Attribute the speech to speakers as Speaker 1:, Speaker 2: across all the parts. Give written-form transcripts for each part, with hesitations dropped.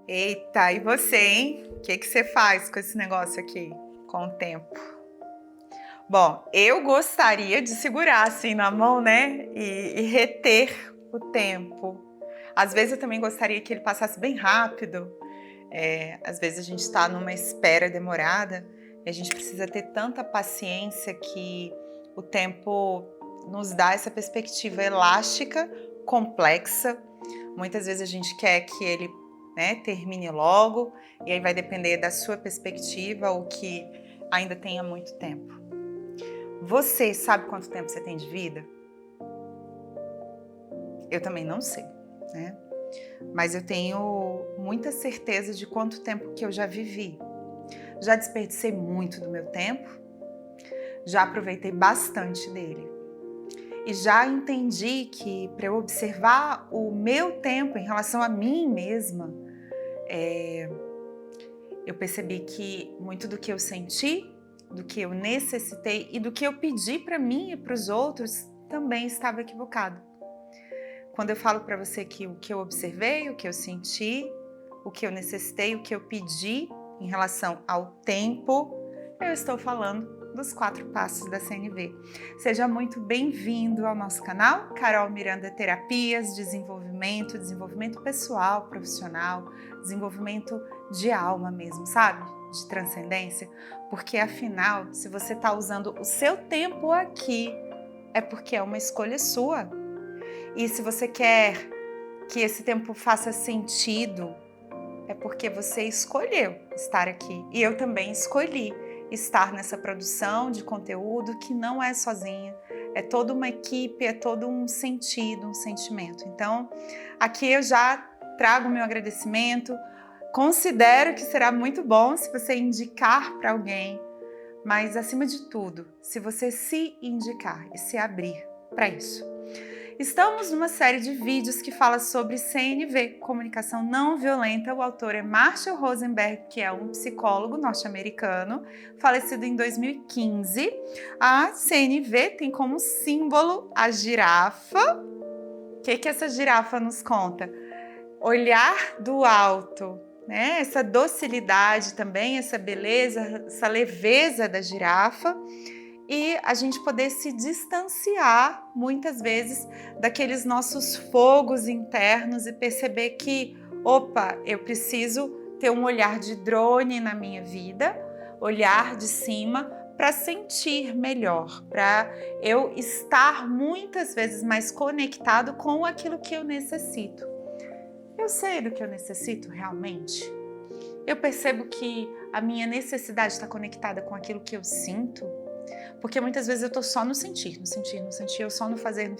Speaker 1: Eita, e você, hein? O que você faz com esse negócio aqui, com o tempo? Bom, eu gostaria de segurar assim na mão, né? E reter o tempo. Às vezes eu também gostaria que ele passasse bem rápido. Às vezes a gente está numa espera demorada e a gente precisa ter tanta paciência que o tempo nos dá essa perspectiva elástica, complexa. Muitas vezes a gente quer que ele, né, termine logo, e aí vai depender da sua perspectiva ou que ainda tenha muito tempo. Você sabe quanto tempo você tem de vida? Eu também não sei, né? Mas eu tenho muita certeza de quanto tempo que eu já vivi. Já desperdicei muito do meu tempo, já aproveitei bastante dele. E já entendi que para eu observar o meu tempo em relação a mim mesma, eu percebi que muito do que eu senti, do que eu necessitei e do que eu pedi para mim e para os outros também estava equivocado. Quando eu falo para você que o que eu observei, o que eu senti, o que eu necessitei, o que eu pedi em relação ao tempo, eu estou falando dos 4 passos da CNV. Seja muito bem-vindo ao nosso canal, Carol Miranda Terapias, desenvolvimento pessoal, profissional, desenvolvimento de alma mesmo, sabe? De transcendência, porque afinal, se você está usando o seu tempo aqui, é porque é uma escolha sua. E se você quer que esse tempo faça sentido, é porque você escolheu estar aqui. E eu também escolhi estar nessa produção de conteúdo que não é sozinha, é toda uma equipe, é todo um sentido, um sentimento. Então, aqui eu já trago o meu agradecimento, considero que será muito bom se você indicar para alguém, mas acima de tudo, se você se indicar e se abrir para isso. Estamos numa série de vídeos que fala sobre CNV, comunicação não violenta. O autor é Marshall Rosenberg, que é um psicólogo norte-americano, falecido em 2015. A CNV tem como símbolo a girafa. O que essa girafa nos conta? Olhar do alto, né? Essa docilidade também, essa beleza, essa leveza da girafa. E a gente poder se distanciar, muitas vezes, daqueles nossos fogos internos e perceber que, opa, eu preciso ter um olhar de drone na minha vida, olhar de cima para sentir melhor, para eu estar muitas vezes mais conectado com aquilo que eu necessito. Eu sei do que eu necessito realmente? Eu percebo que a minha necessidade está conectada com aquilo que eu sinto? Porque muitas vezes eu tô só no sentir, eu só no fazer.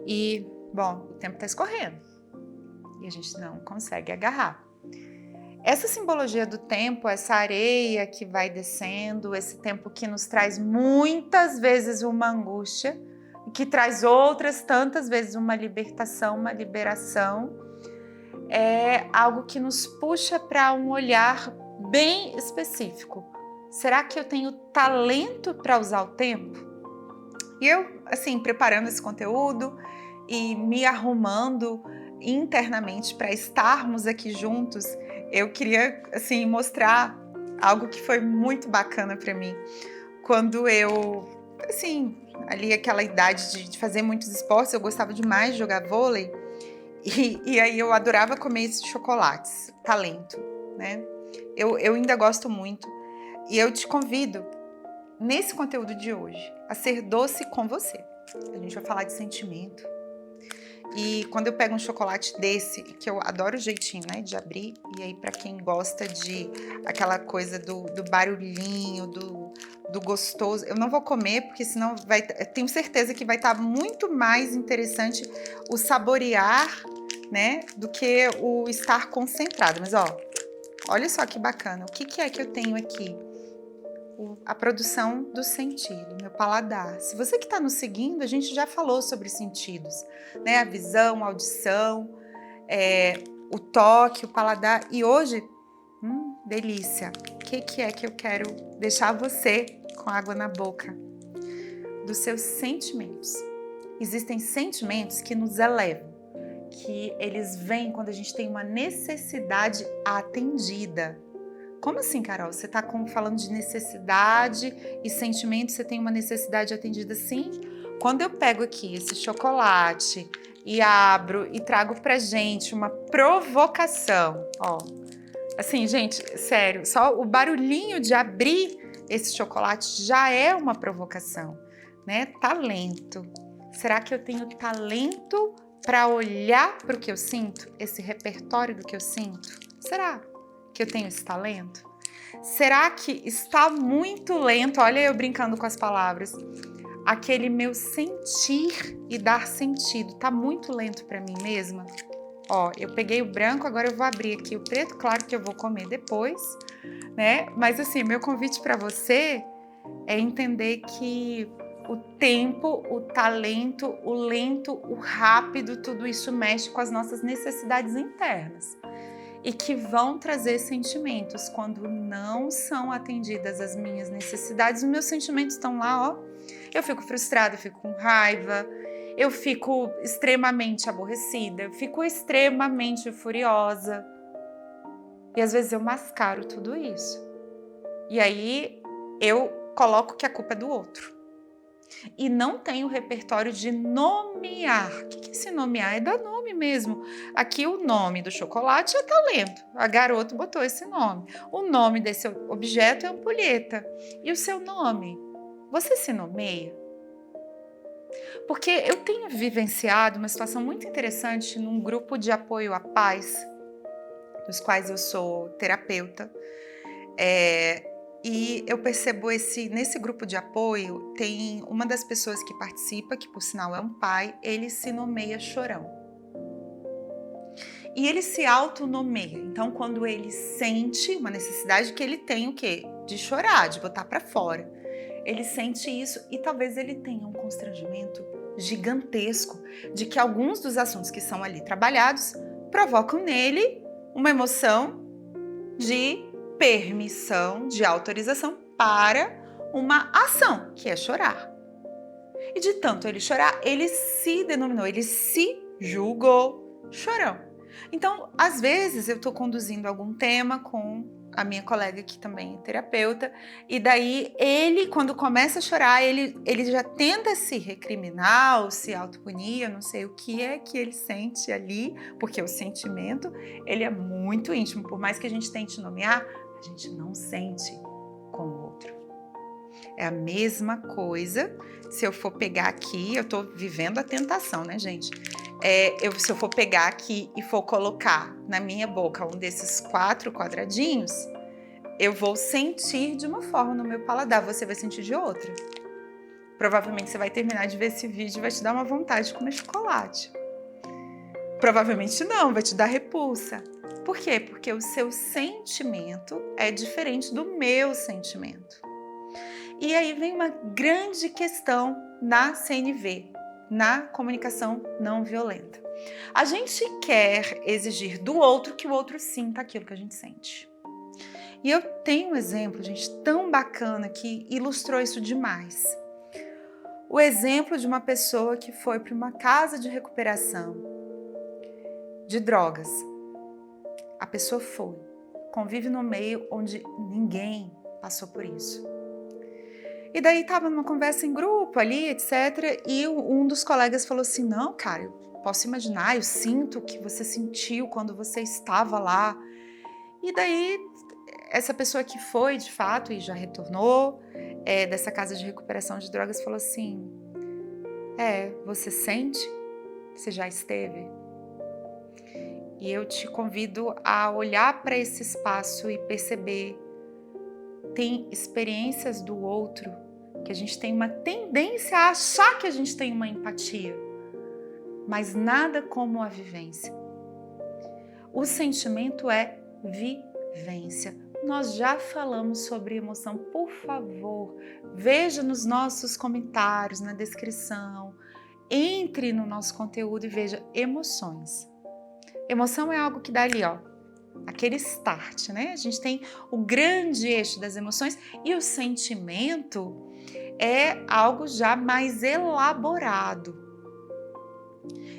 Speaker 1: E, bom, o tempo tá escorrendo e a gente não consegue agarrar. Essa simbologia do tempo, essa areia que vai descendo, esse tempo que nos traz muitas vezes uma angústia, que traz outras tantas vezes uma libertação, uma liberação, é algo que nos puxa para um olhar bem específico. Será que eu tenho talento para usar o tempo? E eu, assim, preparando esse conteúdo e me arrumando internamente para estarmos aqui juntos, eu queria, assim, mostrar algo que foi muito bacana para mim. Quando eu, assim, ali aquela idade de fazer muitos esportes, eu gostava demais de jogar vôlei e aí eu adorava comer esses chocolates, talento, né? Eu ainda gosto muito. E eu te convido, nesse conteúdo de hoje, a ser doce com você. A gente vai falar de sentimento. E quando eu pego um chocolate desse, que eu adoro o jeitinho, né, de abrir, e aí para quem gosta de aquela coisa do barulhinho, do gostoso, eu não vou comer, porque senão tenho certeza que vai estar muito mais interessante o saborear, né, do que o estar concentrado. Mas ó, olha só que bacana, o que é que eu tenho aqui? A produção do sentido, meu paladar. Se você que está nos seguindo, a gente já falou sobre sentidos, né? A visão, a audição, o toque, o paladar. E hoje, delícia! O que é que eu quero deixar você com água na boca? Dos seus sentimentos. Existem sentimentos que nos elevam. que eles vêm quando a gente tem uma necessidade atendida. Como assim, Carol? Você está falando de necessidade e sentimento, você tem uma necessidade atendida? Sim. Quando eu pego aqui esse chocolate e abro e trago pra gente uma provocação, ó. Assim, gente, sério, só o barulhinho de abrir esse chocolate já é uma provocação, né? Talento. Será que eu tenho talento para olhar para o que eu sinto? Esse repertório do que eu sinto? Será que eu tenho esse talento? Será que está muito lento? Olha eu brincando com as palavras. Aquele meu sentir e dar sentido tá muito lento para mim mesma? Ó, eu peguei o branco, agora eu vou abrir aqui o preto, claro que eu vou comer depois, né? Mas assim, meu convite para você é entender que o tempo, o talento, o lento, o rápido, tudo isso mexe com as nossas necessidades internas e que vão trazer sentimentos. Quando não são atendidas as minhas necessidades, os meus sentimentos estão lá, ó. Eu fico frustrada, eu fico com raiva, eu fico extremamente aborrecida, eu fico extremamente furiosa. E às vezes eu mascaro tudo isso. E aí eu coloco que a culpa é do outro. E não tenho o repertório de nomear. O que é esse nomear? É dar nome mesmo. Aqui o nome do chocolate é talento. A garota botou esse nome. O nome desse objeto é ampulheta. E o seu nome? Você se nomeia? Porque eu tenho vivenciado uma situação muito interessante num grupo de apoio à paz, dos quais eu sou terapeuta, e eu percebo nesse grupo de apoio, tem uma das pessoas que participa, que por sinal é um pai, ele se nomeia chorão. E ele se autonomeia. Então, quando ele sente uma necessidade que ele tem o quê? De chorar, de botar para fora. Ele sente isso e talvez ele tenha um constrangimento gigantesco de que alguns dos assuntos que são ali trabalhados provocam nele uma emoção de permissão, de autorização para uma ação, que é chorar. E de tanto ele chorar, ele se denominou, ele se julgou chorão. Então, às vezes, eu estou conduzindo algum tema com a minha colega que também é terapeuta, e daí ele, quando começa a chorar, ele já tenta se recriminar ou se autopunir, eu não sei o que é que ele sente ali, porque o sentimento, ele é muito íntimo, por mais que a gente tente nomear, a gente não sente com o outro. É a mesma coisa, se eu for pegar aqui, eu tô vivendo a tentação, né, gente? Se eu for pegar aqui e for colocar na minha boca um desses 4 quadradinhos, eu vou sentir de uma forma no meu paladar, você vai sentir de outra. Provavelmente você vai terminar de ver esse vídeo e vai te dar uma vontade de comer chocolate. Provavelmente não, vai te dar repulsa. Por quê? Porque o seu sentimento é diferente do meu sentimento. E aí vem uma grande questão na CNV, na comunicação não violenta. A gente quer exigir do outro que o outro sinta aquilo que a gente sente. E eu tenho um exemplo, gente, tão bacana que ilustrou isso demais. O exemplo de uma pessoa que foi para uma casa de recuperação de drogas. A pessoa foi, convive no meio onde ninguém passou por isso. E daí estava numa conversa em grupo ali, etc. E um dos colegas falou assim, não, cara, eu posso imaginar, eu sinto o que você sentiu quando você estava lá. E daí, essa pessoa que foi, de fato, e já retornou dessa casa de recuperação de drogas, falou assim, você sente? Você já esteve? E eu te convido a olhar para esse espaço e perceber, tem experiências do outro que a gente tem uma tendência a achar que a gente tem uma empatia, mas nada como a vivência. O sentimento é vivência. Nós já falamos sobre emoção, por favor, veja nos nossos comentários, na descrição, entre no nosso conteúdo e veja emoções. Emoção é algo que dá ali, ó, aquele start, né? A gente tem o grande eixo das emoções e o sentimento é algo já mais elaborado.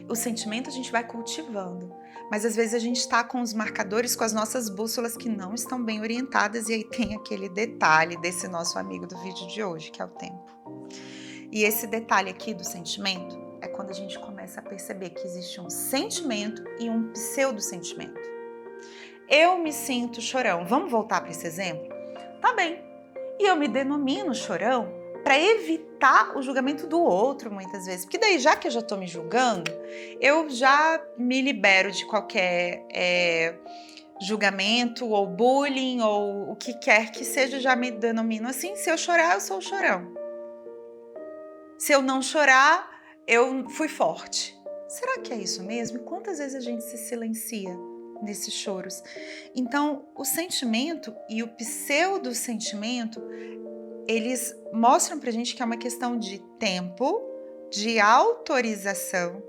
Speaker 1: O sentimento a gente vai cultivando, mas às vezes a gente está com os marcadores, com as nossas bússolas que não estão bem orientadas, e aí tem aquele detalhe desse nosso amigo do vídeo de hoje, que é o tempo. E esse detalhe aqui do sentimento é quando a gente começa a perceber que existe um sentimento e um pseudo-sentimento. Eu me sinto chorão. Vamos voltar para esse exemplo? Tá bem. E eu me denomino chorão para evitar o julgamento do outro, muitas vezes. Porque daí, já que eu já estou me julgando, eu já me libero de qualquer julgamento ou bullying ou o que quer que seja, já me denomino assim. Se eu chorar, eu sou o chorão. Se eu não chorar, eu fui forte. Será que é isso mesmo? E quantas vezes a gente se silencia nesses choros? Então, o sentimento e o pseudo-sentimento, eles mostram pra gente que é uma questão de tempo, de autorização,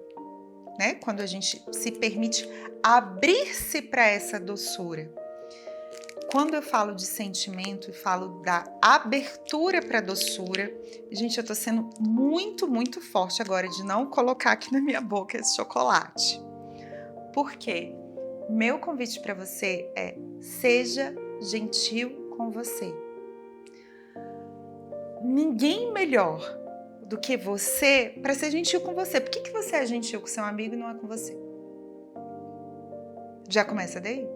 Speaker 1: né? Quando a gente se permite abrir-se para essa doçura. Quando eu falo de sentimento e falo da abertura para a doçura, gente, eu tô sendo muito, muito forte agora de não colocar aqui na minha boca esse chocolate. Por quê? Meu convite para você é: seja gentil com você. Ninguém melhor do que você para ser gentil com você. Por que você é gentil com seu amigo e não é com você? Já começa daí?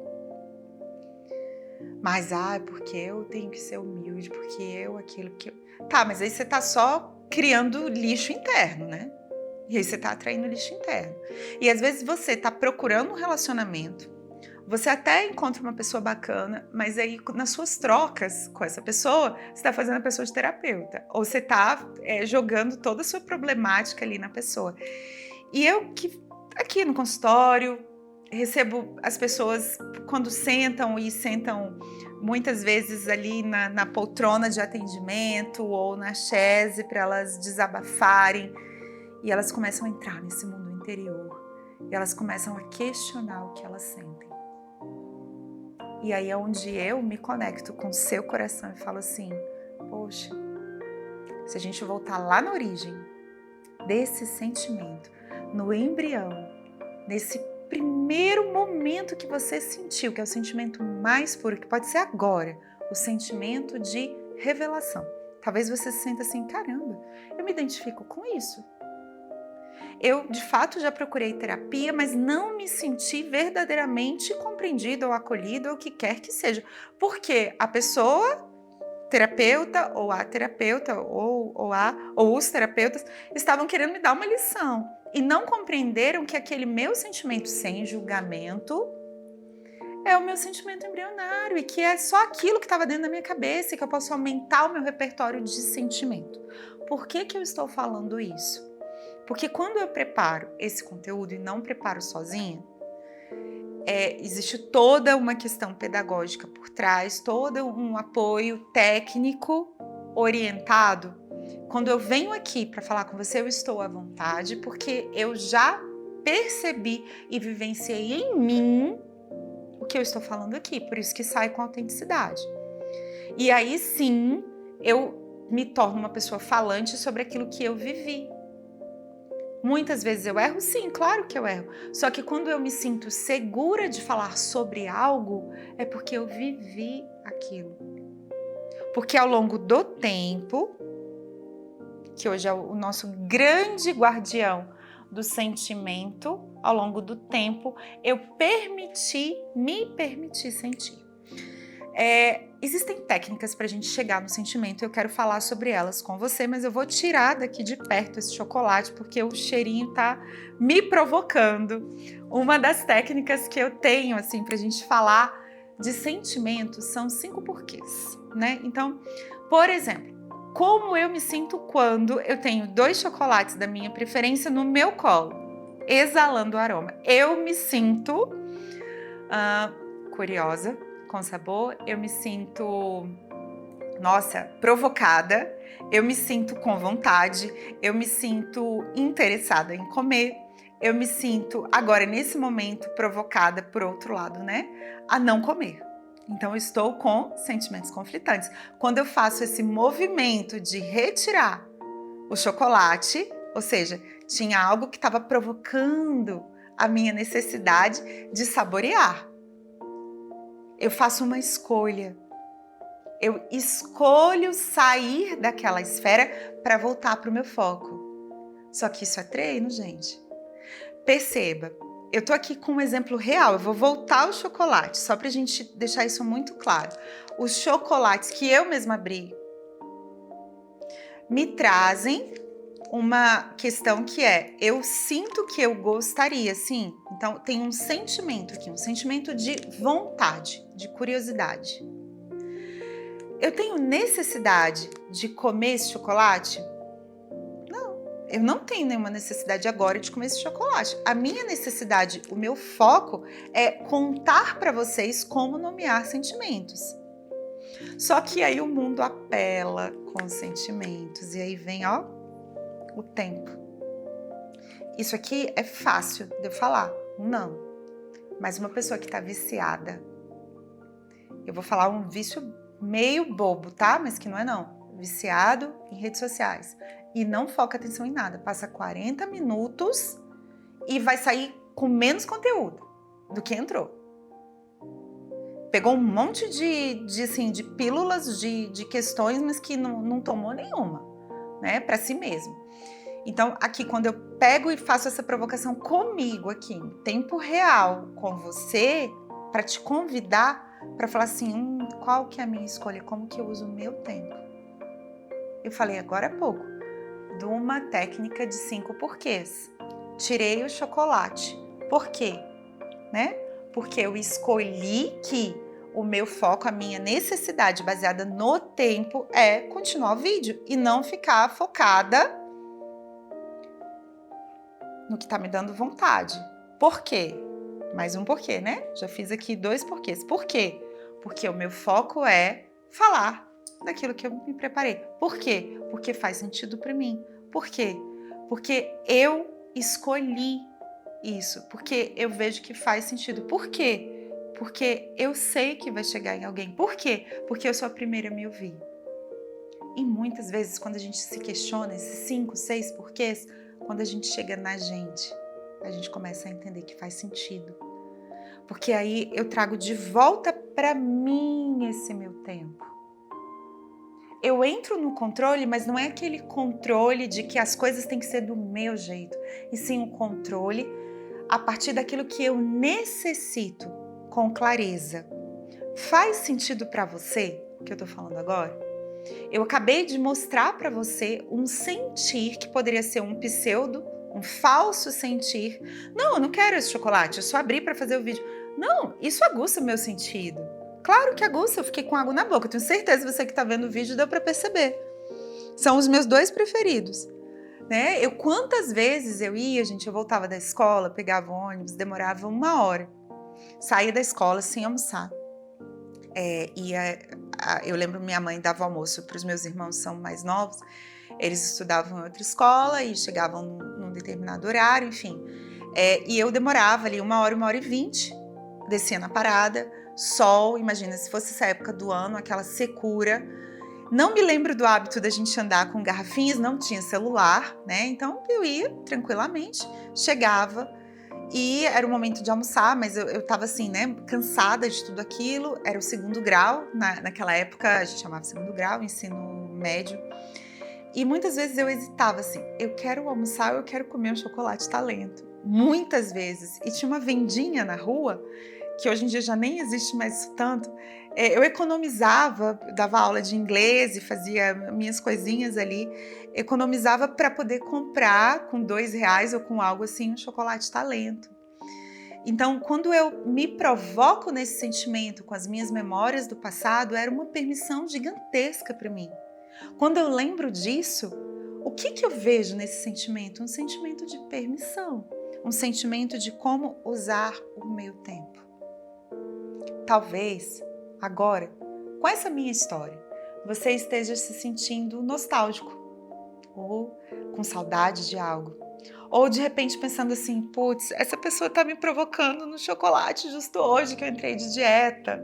Speaker 1: Mas, porque eu tenho que ser humilde, porque eu aquilo, porque eu... Tá, mas aí você tá só criando lixo interno, né? E aí você tá atraindo lixo interno. E às vezes você tá procurando um relacionamento, você até encontra uma pessoa bacana, mas aí nas suas trocas com essa pessoa, você tá fazendo a pessoa de terapeuta. Ou você tá jogando toda a sua problemática ali na pessoa. E eu que aqui no consultório recebo as pessoas quando sentam muitas vezes ali na poltrona de atendimento ou na chaise para elas desabafarem, e elas começam a entrar nesse mundo interior e elas começam a questionar o que elas sentem. E aí é onde eu me conecto com o seu coração e falo assim: poxa, se a gente voltar lá na origem desse sentimento, no embrião, nesse primeiro momento que você sentiu, que é o sentimento mais puro, que pode ser agora, o sentimento de revelação. Talvez você se sinta assim: caramba, eu me identifico com isso. Eu, de fato, já procurei terapia, mas não me senti verdadeiramente compreendida ou acolhida ou o que quer que seja. Porque a pessoa, terapeuta, ou a terapeuta, ou os terapeutas, estavam querendo me dar uma lição. E não compreenderam que aquele meu sentimento sem julgamento é o meu sentimento embrionário e que é só aquilo que estava dentro da minha cabeça e que eu posso aumentar o meu repertório de sentimento. Por que eu estou falando isso? Porque quando eu preparo esse conteúdo e não preparo sozinha, existe toda uma questão pedagógica por trás, todo um apoio técnico orientado. Quando eu venho aqui para falar com você, eu estou à vontade, porque eu já percebi e vivenciei em mim o que eu estou falando aqui, por isso que sai com autenticidade. E aí sim, eu me torno uma pessoa falante sobre aquilo que eu vivi. Muitas vezes eu erro? Sim, claro que eu erro. Só que quando eu me sinto segura de falar sobre algo, é porque eu vivi aquilo. Porque ao longo do tempo, que hoje é o nosso grande guardião do sentimento, ao longo do tempo, eu me permiti sentir. Existem técnicas para a gente chegar no sentimento e eu quero falar sobre elas com você, mas eu vou tirar daqui de perto esse chocolate porque o cheirinho tá me provocando. Uma das técnicas que eu tenho assim para a gente falar de sentimento são 5 porquês, né? Então, por exemplo, como eu me sinto quando eu tenho 2 chocolates da minha preferência no meu colo, exalando o aroma. Eu me sinto curiosa com sabor, eu me sinto, provocada, eu me sinto com vontade, eu me sinto interessada em comer, eu me sinto, agora nesse momento, provocada, por outro lado, né, a não comer. Então eu estou com sentimentos conflitantes. Quando eu faço esse movimento de retirar o chocolate, ou seja, Tinha algo que estava provocando a minha necessidade de saborear. Eu faço uma escolha. Eu escolho sair daquela esfera para voltar para o meu foco. Só que isso é treino, gente. Perceba, eu tô aqui com um exemplo real. Eu vou voltar ao chocolate, só para a gente deixar isso muito claro. Os chocolates que eu mesma abri me trazem uma questão que é, eu sinto que eu gostaria, sim. Então tem um sentimento aqui, um sentimento de vontade, de curiosidade. Eu tenho necessidade de comer esse chocolate? Não, eu não tenho nenhuma necessidade agora de comer esse chocolate. A minha necessidade, o meu foco é contar para vocês como nomear sentimentos. Só que aí o mundo apela com os sentimentos e aí vem, ó, o tempo. Isso aqui é fácil de eu falar, não. Mas uma pessoa que está viciada, eu vou falar um vício meio bobo, tá? Mas que não é não. Viciado em redes sociais e não foca atenção em nada. Passa 40 minutos e vai sair com menos conteúdo do que entrou. Pegou um monte de pílulas de questões, mas que não tomou nenhuma, né? Para si mesmo. Então, aqui, quando eu pego e faço essa provocação comigo aqui, em tempo real, com você, para te convidar para falar assim, qual que é a minha escolha, como que eu uso o meu tempo. Eu falei agora há pouco de uma técnica de 5 porquês. Tirei o chocolate. Por quê? Né? Porque eu escolhi que o meu foco, a minha necessidade baseada no tempo é continuar o vídeo e não ficar focada no que tá me dando vontade. Por quê? Mais um porquê, né? Já fiz aqui 2 porquês. Por quê? Porque o meu foco é falar daquilo que eu me preparei. Por quê? Porque faz sentido para mim. Por quê? Porque eu escolhi isso. Porque eu vejo que faz sentido. Por quê? Porque eu sei que vai chegar em alguém. Por quê? Porque eu sou a primeira a me ouvir. E muitas vezes, quando a gente se questiona esses 5, 6 porquês, quando a gente chega na gente começa a entender que faz sentido. Porque aí eu trago de volta para mim esse meu tempo. Eu entro no controle, mas não é aquele controle de que as coisas têm que ser do meu jeito, e sim o controle a partir daquilo que eu necessito, com clareza. Faz sentido para você o que eu tô falando agora? Eu acabei de mostrar para você um sentir que poderia ser um pseudo, um falso sentir. Não, eu não quero esse chocolate, eu só abri para fazer o vídeo. Não, isso aguça o meu sentido. Claro que aguça, eu fiquei com água na boca. Eu tenho certeza que você que está vendo o vídeo deu para perceber. São os meus 2 preferidos. Né? Quantas vezes eu ia, gente, eu voltava da escola, pegava o ônibus, demorava 1 hora. Saía da escola sem almoçar. Eu lembro minha mãe dava almoço para os meus irmãos, são mais novos, eles estudavam em outra escola e chegavam num determinado horário, enfim. E eu demorava ali 1 hora, 1 hora e 20, descia na parada, sol, imagina se fosse essa época do ano, aquela secura. Não me lembro do hábito da gente andar com garrafinhas, não tinha celular, né? Então eu ia tranquilamente, chegava, e era o momento de almoçar, mas eu tava assim, né, cansada de tudo aquilo. Era o 2º grau, naquela época a gente chamava 2º grau, ensino médio. E muitas vezes eu hesitava assim, eu quero almoçar ou eu quero comer um chocolate talento. Muitas vezes. E tinha uma vendinha na rua, que hoje em dia já nem existe mais tanto. Eu economizava, dava aula de inglês e fazia minhas coisinhas ali, economizava para poder comprar com R$2 ou com algo assim um chocolate talento. Então, quando eu me provoco nesse sentimento com as minhas memórias do passado, era uma permissão gigantesca para mim. Quando eu lembro disso, o que eu vejo nesse sentimento? Um sentimento de permissão, um sentimento de como usar o meu tempo. Talvez agora, com essa minha história, você esteja se sentindo nostálgico ou com saudade de algo. Ou de repente pensando assim, putz, essa pessoa está me provocando no chocolate justo hoje que eu entrei de dieta.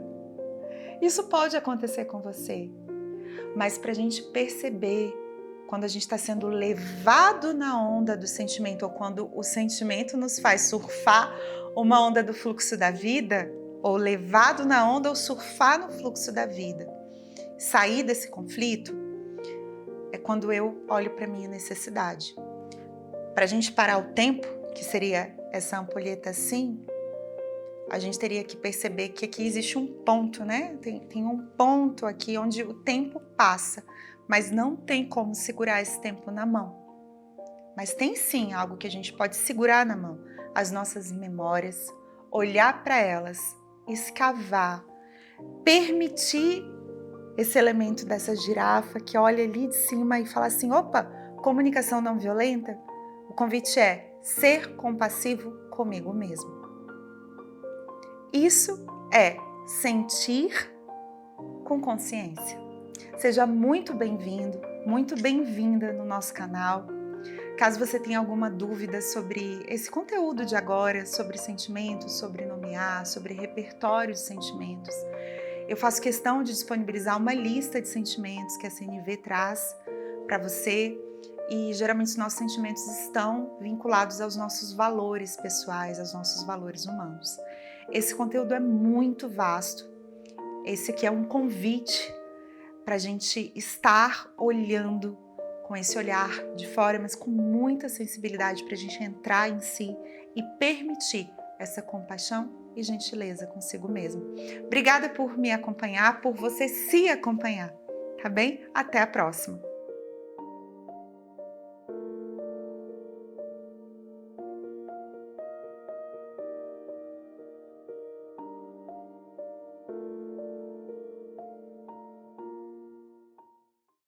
Speaker 1: Isso pode acontecer com você, mas para a gente perceber quando a gente está sendo levado na onda do sentimento, ou quando o sentimento nos faz surfar uma onda do fluxo da vida, ou levado na onda ou surfar no fluxo da vida, sair desse conflito, é quando eu olho para minha necessidade. Para a gente parar o tempo, que seria essa ampulheta assim, a gente teria que perceber que aqui existe um ponto, né? Tem um ponto aqui onde o tempo passa, mas não tem como segurar esse tempo na mão. Mas tem sim algo que a gente pode segurar na mão, as nossas memórias, olhar para elas, escavar, permitir esse elemento dessa girafa que olha ali de cima e fala assim, opa, comunicação não violenta? O convite é ser compassivo comigo mesmo. Isso é sentir com consciência. Seja muito bem-vindo, muito bem-vinda no nosso canal. Caso você tenha alguma dúvida sobre esse conteúdo de agora, sobre sentimentos, sobre nomear, sobre repertório de sentimentos, eu faço questão de disponibilizar uma lista de sentimentos que a CNV traz para você. E geralmente os nossos sentimentos estão vinculados aos nossos valores pessoais, aos nossos valores humanos. Esse conteúdo é muito vasto. Esse aqui é um convite para a gente estar olhando com esse olhar de fora, mas com muita sensibilidade para a gente entrar em si e permitir essa compaixão e gentileza consigo mesmo. Obrigada por me acompanhar, por você se acompanhar, tá bem? Até a próxima!